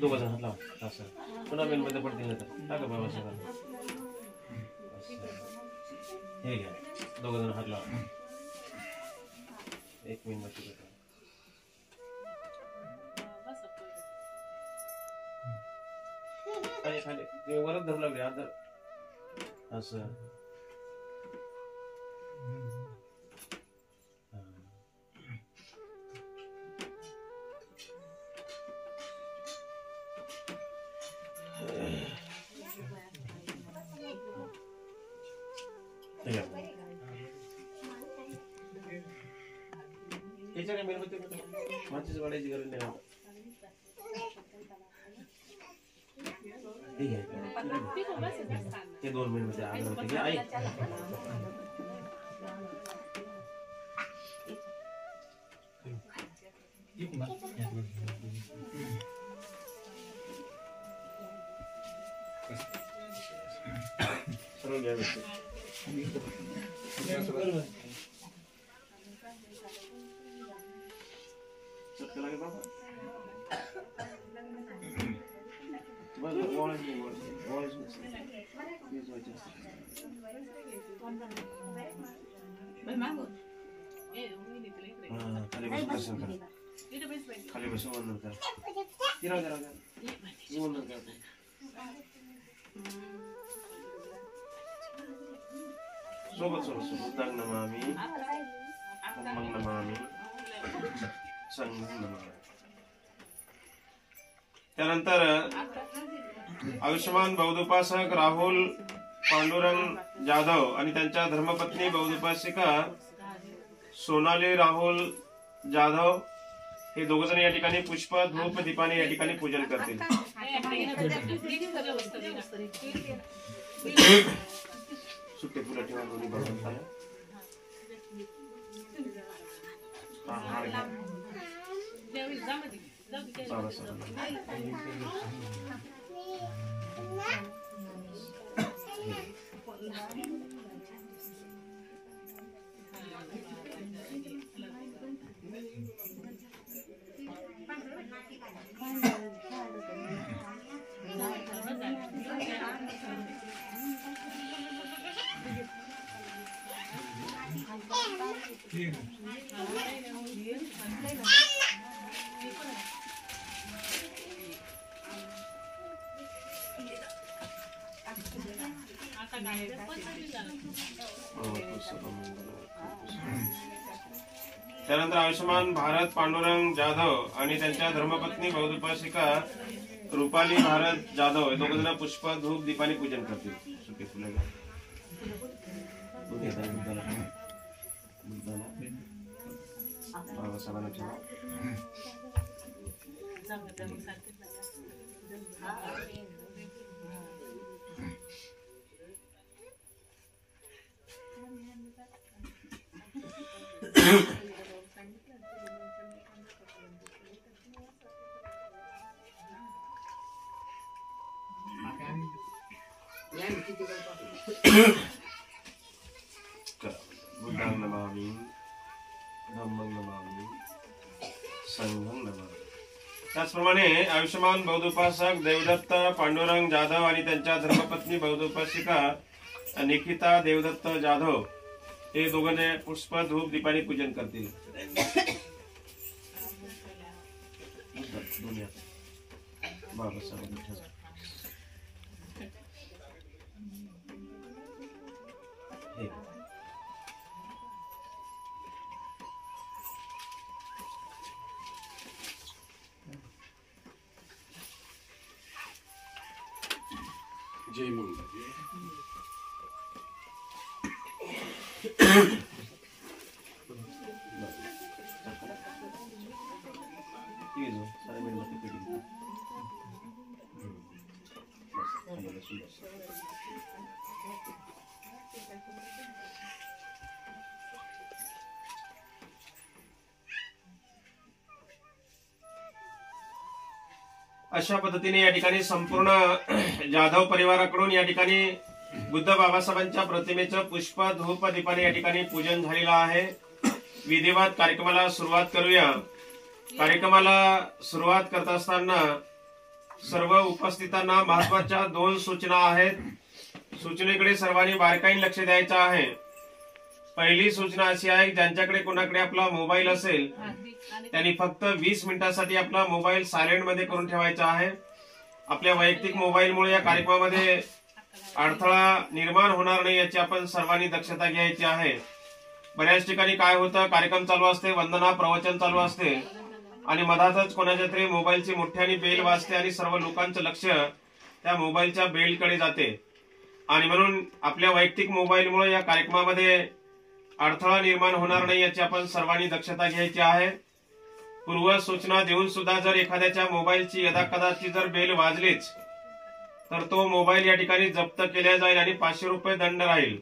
दोघं जण हात लावा असं पुन्हा मेनमध्ये पडतील ना तर टाका बाबासाहेबांना हे घ्या दोघं जण हात लावा 1 मेनमध्ये बघा खाली खाली ते वरच धरू लागले आता असं त्याच्या मेनमध्ये माचीच वाढायची गरज नाही ते 2 मिनिटमध्ये अगरबत्ती घ्या आई सर्व घ्या चटका लागेल बाबा खाली बसून वंदन कर वंदन कर सोबत सोबत बुद्धां नमामि धम्मं नमामि संघं नमामि. त्यानंतर आयुष्यमान बौद्धोपासक राहुल पांडुरंग जाधव आणि त्यांच्या धर्मपत्नी बौद्धोपासिका सोनाली राहुल जाधव हे दोघ जण या ठिकाणी पुष्प धूप दीपाने या ठिकाणी पूजन करतील. सुट्टे फुलं ठेवा दोन्ही बाजूला त्यानंतर आयुष्यमान भारत पांडुरंग जाधव आणि त्यांच्या धर्मपत्नी बौद्धोपासिका रुपाली भारत जाधव हे दोघ जण पुष्प धूप दीपाने पूजन करतील. सुके फुले बुद्धां नमामि धम्मं नमामि संघं नमामि. त्याचप्रमाणे आयुष्यमान बौद्धोपासक देवदत्त पांडुरंग जाधव आणि त्यांच्या धर्मपत्नी बौद्धोपासिका निकिता देवदत्त जाधव हे दोघांचे पुष्प धूप दीपाने पूजन करतील. जय मंगल. अशा पद्धतीने या ठिकाणी संपूर्ण जाधव परिवाराकडून या ठिकाणी बुद्ध बाबासाहेबांच्या प्रतिमेचं पुष्प धूप दीपाने या ठिकाणी पूजन झालेलं आहे. विधिवत कार्यक्रमाला सुरुवात करूया. कार्यक्रमाला सुरुवात करत असताना सर्व उपस्थितांना महत्वाच्या 2 सूचना आहेत. सूचनेकडे सर्वांनी बारकाईने लक्ष द्यायचं आहे. पहिली सूचना अशी आहे, ज्यांच्याकडे कोणाकडे आपला मोबाईल असेल त्यांनी फक्त 20 मिनिटांसाठी आपला मोबाईल सायलेंट मध्ये करून ठेवायचा आहे. आपल्या वैयक्तिक मोबाईलमुळे या कार्यक्रमामध्ये अडथळा निर्माण होणार नाही याची आपण सर्वांनी दक्षता घ्यायची आहे. बऱ्याच ठिकाणी काय होतं, कार्यक्रम चालू असते, वंदना प्रवचन चालू असते आणि मधातच कोणाच्या तरी मोबाईलची मोठ्याने बेल वाजते आणि सर्व लोकांचं लक्ष त्या मोबाईलच्या बेलकडे जाते. आणि म्हणून आपल्या वैयक्तिक मोबाईलमुळे या कार्यक्रमामध्ये अडथळा निर्माण होणार नाही याची आपण सर्वांनी दक्षता घ्यायची आहे. पूर्व सूचना देऊन सुद्धा जर एखाद्याच्या मोबाईलची यदाकदाची जर बेल वाजलीच तर तो मोबाईल या ठिकाणी जप्त केला जाईल आणि 500 रुपये दंड राहील.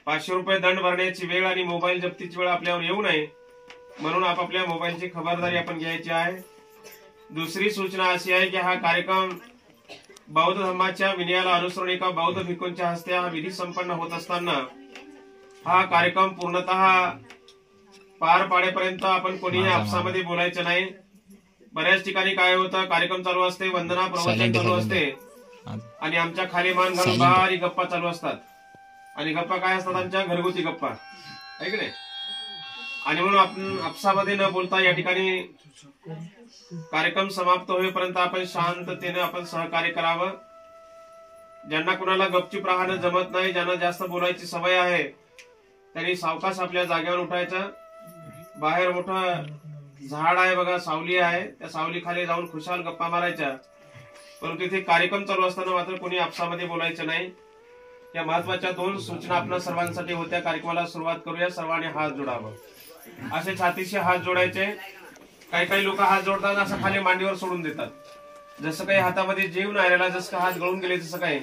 500 रुपये दंड भरण्याची वेळ आणि मोबाईल जप्तीची वेळ आपल्यावर येऊ नये म्हणून आपापल्या मोबाईलची खबरदारी आपण घ्यायची आहे. दुसरी सूचना अशी आहे की हा कार्यक्रम बौद्ध धर्माच्या विनयाला अनुसरून एका बौद्ध भिक्खूंच्या हस्ते हा विधी संपन्न होत असताना हा कार्यक्रम पूर्णतः पार पाडेपर्यंत आपण कोणीही आपसामध्ये बोलायचं नाही. बऱ्याच ठिकाणी काय होतं, कार्यक्रम चालू असते, वंदना प्रवचन चालू असते आणि आमच्या खाली मान घालून बारीक गप्पा चालू असतात. आणि गप्पा काय असतात, आमच्या घरगुती गप्पा आहे की नाही. आणि म्हणून आपण आपसामध्ये न बोलता या ठिकाणी कार्यक्रम समाप्त होईपर्यंत आपण शांततेने आपण सहकार्य करावं. ज्यांना कुणाला गपचूप राहणं जमत नाही, ज्यांना जास्त बोलायची सवय आहे, त्यांनी सावकाश आपल्या जागेवर उठायचं. बाहेर मोठं झाड आहे बघा, सावली आहे, त्या सावली खाली जाऊन खुशाल गप्पा मारायच्या. परंतु इथे कार्यक्रम चालू असताना मात्र कोणी आपसामध्ये बोलायचं नाही. या महत्वाच्या 2 सूचना आपल्या सर्वांसाठी होत्या. कार्यक्रमाला सुरुवात करूया. सर्वांनी हात जोडावं. असे छातीशी हात जोडायचे. काही काही लोक हात जोडतात असं खाली मांडीवर सोडून देतात, जसं काही हातामध्ये जीव नाही राहिला, जसं हात गळून गेले तसं काही.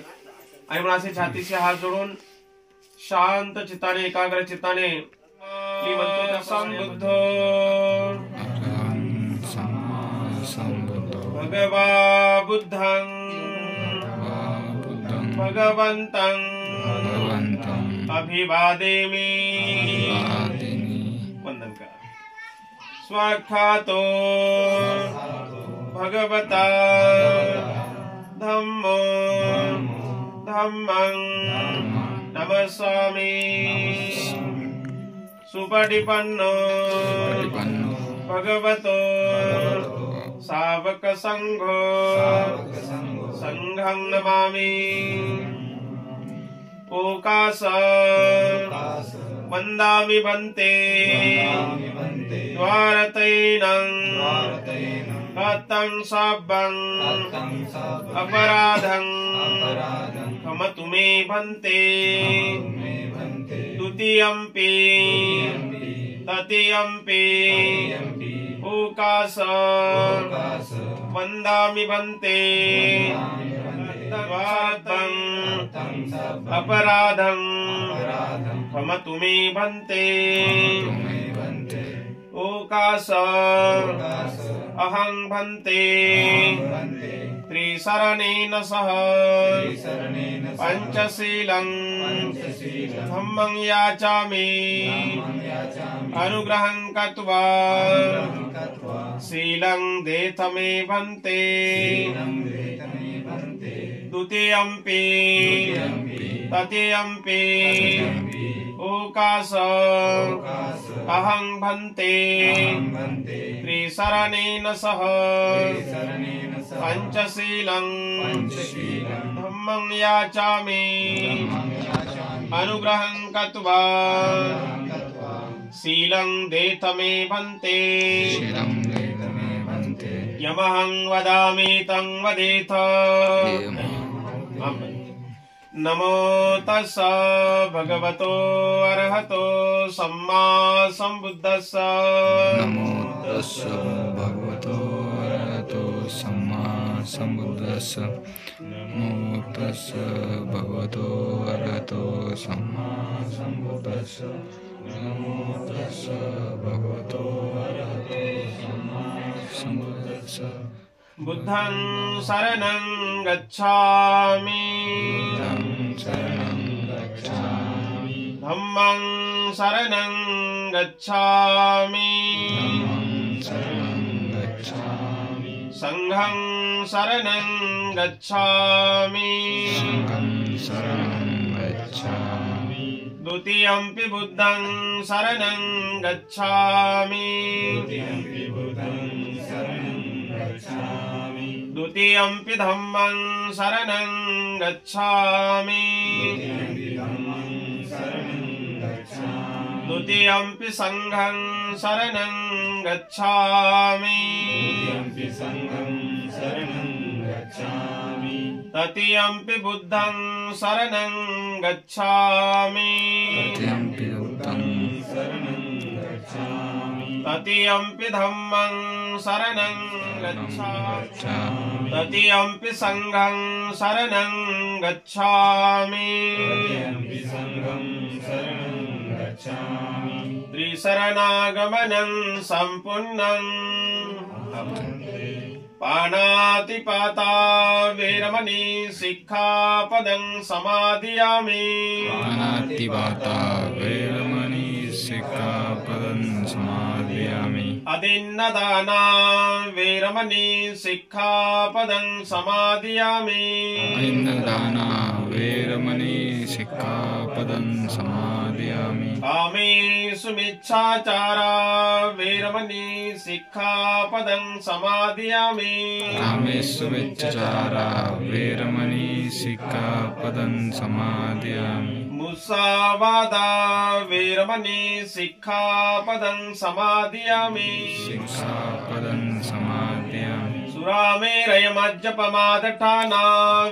आणि म्हणून असे छातीशी हात जोडून शांत चित्ताने एकाग्र चित्ताने मी म्हणतो संबुद्ध भगवा बुद्धं भगवन्तं अभिवादेमि. वंदन करा. स्वाख्यातो भगवता धम्मो धम्मं नमस्सामि. सुपटिपन्नो भगवतो सावक संघो संघं नमामि. ओकास वन्दामि भन्ते द्वारतैनं कतं सब्बं अपराधं क्षमतु मे भन्ते. द्वितीयंपि तृतीयंपि ओकास वन्दामि भन्ते द्वारतं अपराधं क्षमतु मे भन्ते. ओकास अहं भन्ते त्रिशरणेन सह पंचशीलं धम्मं याचामि. अनुग्रहं कृत्वा शीलं देथ मे भन्ते. द्वितीयंपि तृतीयंपि ओकास अहं भन्ते त्रिशरणेन सह पंचशीलं धम्मं याचामि. अनुग्रहं कृत्वा शीलं देथ मे भन्ते. यमहं वदामि तं वदेथ. नमो तस्स भगवतो अरहतो सम्मा सम्बुद्धस्स. नमो तस्स भगवतो अरहतो सम्मा सम्बुद्धस्स. नमो तस्स भगवतो अरहतो सम्मा सम्बुद्धस्स. नमो तस्स भगवतो अरहतो सम्मा सम्बुद्धस्स. बुद्धं शरणं गच्छामि. धम्मं शरणं गच्छामि. संघं शरणं गच्छामि द्वितीयंपि बुद्धं शरणं गच्छामि द्वितीयंपि धम्मं शरणं गच्छामि द्वितीयंपि संघं शरणं गच्छामि तृतीयंपि बुद्धं शरणं गच्छामि तृतीयंपि धम्मं शरणं गच्छामि तृतीयंपि संघं शरणं गच्छामि त्रिशरणागमनं सम्पूर्णं पाणातिपाता वेरमणि सिक्खापदं समादियामि अदिन्नदाना वेरमणि सिक्खापदं समादियामि कामेषु मिच्छाचारा वेरमणि सिक्खापदं समादियामि मुसावादा वेरमणि सिक्खापदं समादियामि सुरामेरयमज्जपमादठाना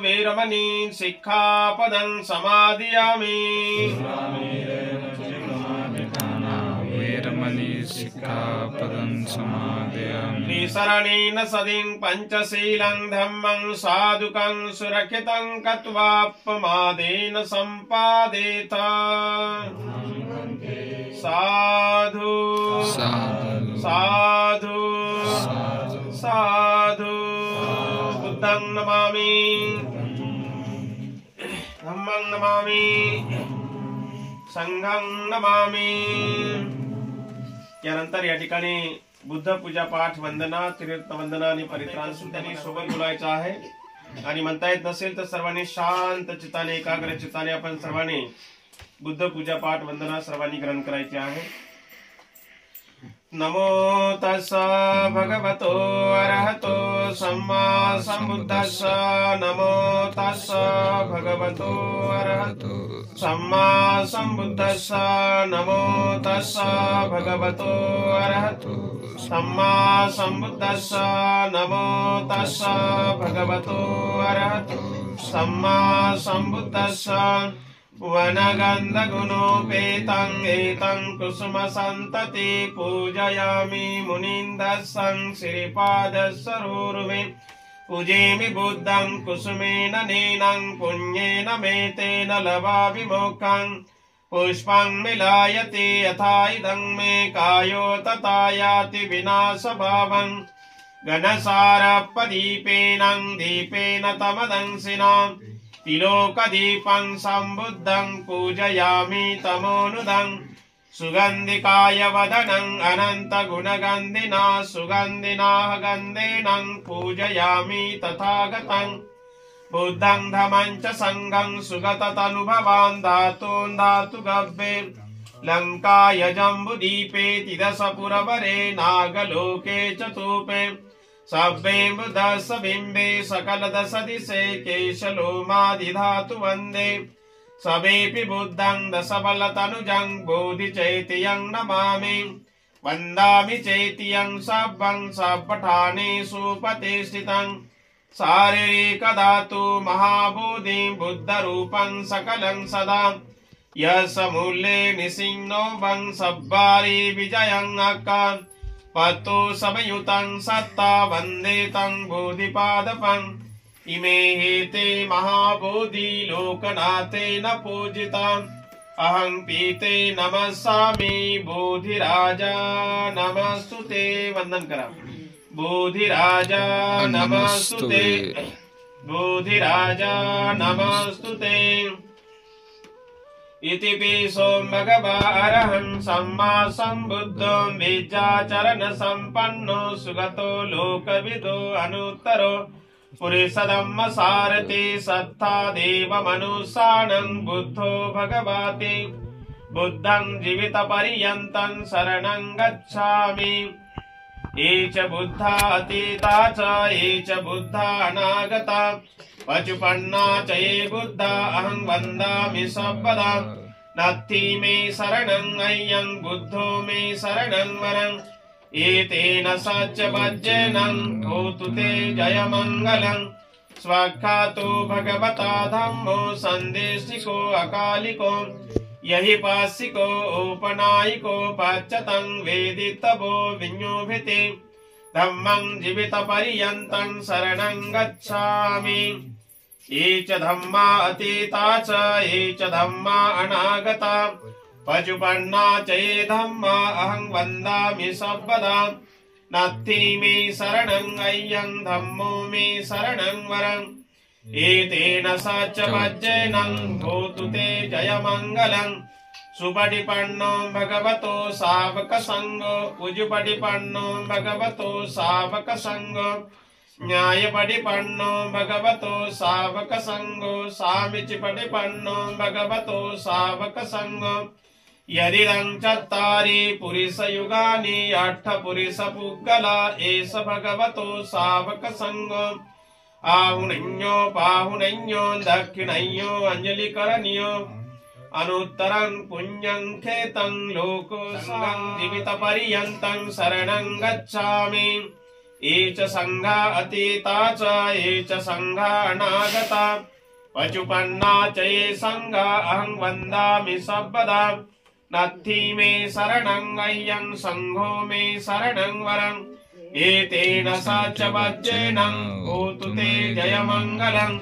वेरमणि सिक्खापदं समादियामि त्रिशरणेन सदिं पंचशीलं धम्मं साधुकं सुरक्षितं कत्वापमादेन सम्पादेत साधु साधु साधु बुद्धं नमामि धम्मं नमामि संघं नमामि। यानंतर या ठिकाणी बुद्ध पूजा पाठ वंदना तीर्थ वंदना आणि परित्राण त्यांनी सोबत बोलायचं आहे आणि म्हणता येत नसेल तर सर्वांनी शांत चित्ताने एकाग्र चित्ताने आपण सर्वांनी बुद्ध पूजा पाठ वंदना सर्वांनी ग्रहण करायची आहे। नमो तस्सा भगवतो अरहतो सम्मा सम्बुद्धस्सा नमो तस्सा भगवतो अरहतो सम्मा सम्बुद्धस्सा नमो तस्सा भगवतो अरहतो सम्मा सम्बुद्धस्सा नमो तस्सा भगवतो अरहतो सम्मा सम्बुद्धस्सा वनगन्धगुणोपेतं एतं कुसुमसन्तति पूजयामि मुनीन्दस्सं श्रीपादसरोरुहे पूजेमि बुद्धं कुसुमेन नेनं पुण्येन मेतेन लभामि मोक्षं पुष्पं मिलायते यथा इदं मे कायो तथा याति विनाशभावं घनसारपदीपेन दीपेन तमदंसिना तिलोकदीपं सम्बुद्धं पूजयामि तमोनुदं सुगन्धिकाय वदनं अनन्तगुणगन्धिना सुगन्धिना गन्धेन पूजयामि तथागतं बुद्धं धम्मं च संघं सुगततनुभवान् धातून् धातुगव्ये लङ्काय जम्बुदीपे तिदशपुरवरे नागलोके चतुपे सब्बे बुद्धस्स बिम्बे सकल दश दिशे केशलोमादिधातु वन्दे सबेऽपि बुद्धं दशबलतनुजं बोधिचैत्यं नमामि वन्दामि चैत्यं सब्बं सब्बठानेषु प्रतिष्ठितं शारीरिकधातु महाबोधिं बुद्धरूपं सकलं सदा यस्मूले निसिंहो वं सब्बारि विजयं अक्का पतो समयुतं सत्ता वन्दे तं बोधिपादपम् इमे हेते महाबोधि लोकनाथेन पूजिता अहं पीते नमस्सामि बोधिराजा नमस्तुते। वंदन करा बोधिराजा नमस्तुते बोधिराजा नमस्तुते। इति पिसो भगवा अरहं सम्मा सम्बुद्धो विद्याचरण संपन्नो सुगतो लोकविदो अनुत्तरो पुरुषधम्म सारथि सत्ता देव मनुष्याणं बुद्धो भगवति बुद्धं जीवित पर्यन्तं शरणं गच्छामि। ये च बुद्धा अतीता च ये च बुद्धा अनागता पचुपन्ना च ये बुद्धा अहं वन्दामि सर्वदा। नत्थि मे शरणं अय्यं बुद्धो मे शरणं वरं एतेन सच्च वज्रेनं होतु ते जयमङ्गलं। स्वाख्यातो भगवता धम्मो सन्देशिको अकालिको यहि पासिको औपनायिको पच्यतं वेदितवो विඤ्ඤोभिते धम्मं जीवितपर्यन्तं शरणं गच्छामि। ये च धम्मा अतीता च ये च धम्मा अनागता पचुपन्ना च ये धम्मा अहं वन्दामि सर्वदा। नत्थि मे शरणं अय्यं धम्मो मे शरणं वरम् एतेन सच्च वज्रेनं होतु ते जयमङ्गलं। सुपटिपन्नो भगवतो सावकसङ्गो उजुपटिपन्नो भगवतो सावकसङ्गो न्यायपटिपन्नो भगवतो सावकसङ्गो सामीचिपटिपन्नो भगवतो सावकसङ्गो। यदिदं चत्तारि पुरुषयुगानि अष्टपुरुषपुद्गला एष भगवतो सावकसङ्गो। आहुनैन्यो पाहुनैन्यो दक्षिणैन्यो अंजलिकरणीयो अनुत्तरं पुण्यं खेतं लोको संगं जीवितपर्यन्तं शरणं गच्छामि। ये च संघा अतीता च ये च संघा अनागता पचुपन्ना च ये संघा अहं वन्दामि सर्वदा। नत्थि मे शरणं अय्यं संघो मे शरणं वरम् एतेन सच्च वज्रेनं होतु ते जयमङ्गलम्।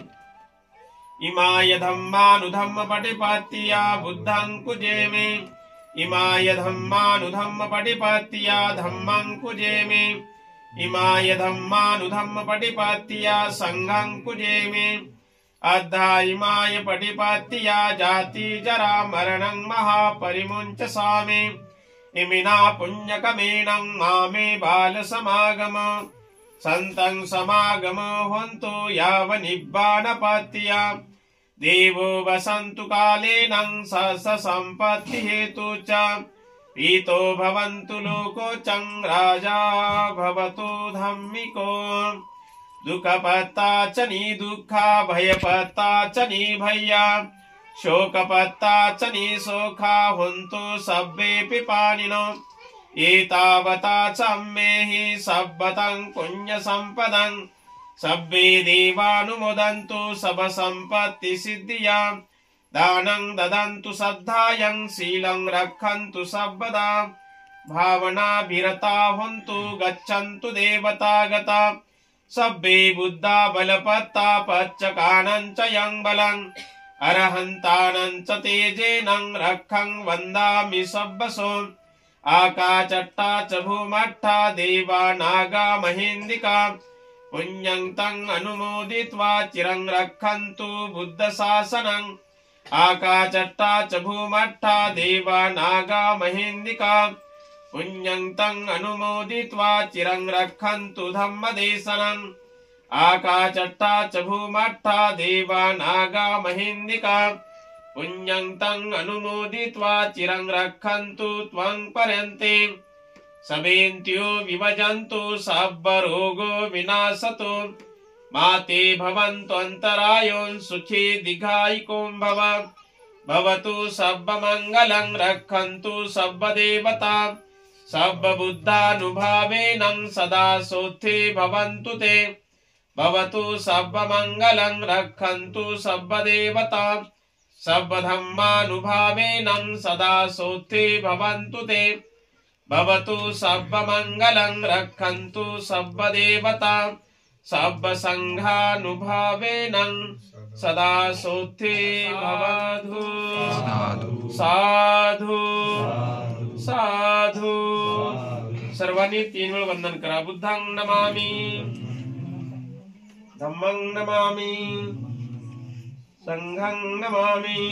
इमाय धम्मानुधम्म पटिपत्या बुद्धं कुजे मे इमाय धम्मानुधम्म पटिपत्या धम्मं कुजे मे इमाय धम्मानुधम्म पटिपत्या संघं कुजे मे। अद्धा इमाय पटिपत्या जाति जरा मरणं महापरिमुञ्चसामि। इमिना पुण्यकमेनं मामे बाल समागम संतं समागम होन्तु यावनिब्बानपत्या। देवो वसन्तु कालेनं स सम्पत्ति हेतु च पीतो भवन्तु लोको चं राजा भवतु धम्मिको। दुःखपत्ता च नि दुःखा भयपत्ता च नि भय्या शोकपत्ता च नि शोका हुन्तु सब्बेऽपि पाणिनो। एतावता च मेहि सब्बतं पुण्यसम्पदं सब्बे देवानुमोदन्तु सबसम्पत्ति सिद्धिया। दानं ददन्तु श्रद्धायं शीलं रक्षन्तु सर्वदा। भावनाभिरता हुन्तु गच्छन्तु देवतागता। सब्बे बुद्धा बलपत्ता पच्चकानं च यं बलं अरहन्तानं च तेजेनं रक्षं वन्दामि सब्बसो। आकाचट्टा च भूमट्टा देवा नागा महेन्दिका पुण्यं तं अनुमोदित्वा चिरं रक्षन्तु बुद्धशासनं। आकाचट्टा च भूमट्टा देवा नागा महेन्दिका पुण्यं तं अनुमोदित्वा चिरं रक्षन्तु धम्मदेशनं। आकाचट्टा च भूमट्टा देवा नागा महेन्दिका पुण्यं तं अनुमोदित्वा चिरं रक्षन्तु त्वं पर्यन्ते। सवेन्त्यो विभजन्तु सब्बरोगो विनाशतो माते भवन्तु अन्तरायो सुखी दीर्घायुको भव। भवतु सब्बमङ्गलं रक्षन्तु सब्बदेवता। सब्बबुद्धानुभावेन सदा सोत्थे भवन्तु ते। भवतु सब्बमङ्गलं रक्षन्तु सब्बदेवता। सब्बधम्मानुभावेन सदा सोत्थे भवन्तु ते। भवतु सब्बमङ्गलं रक्षन्तु सब्बदेवता। सब्बसङ्घानुभावेन सदा सोत्थे भवतु। साधु साधु। सर्वांनी 3 वेळ वंदन करा। बुद्धं नमामि धम्मं नमामि संघं नमामि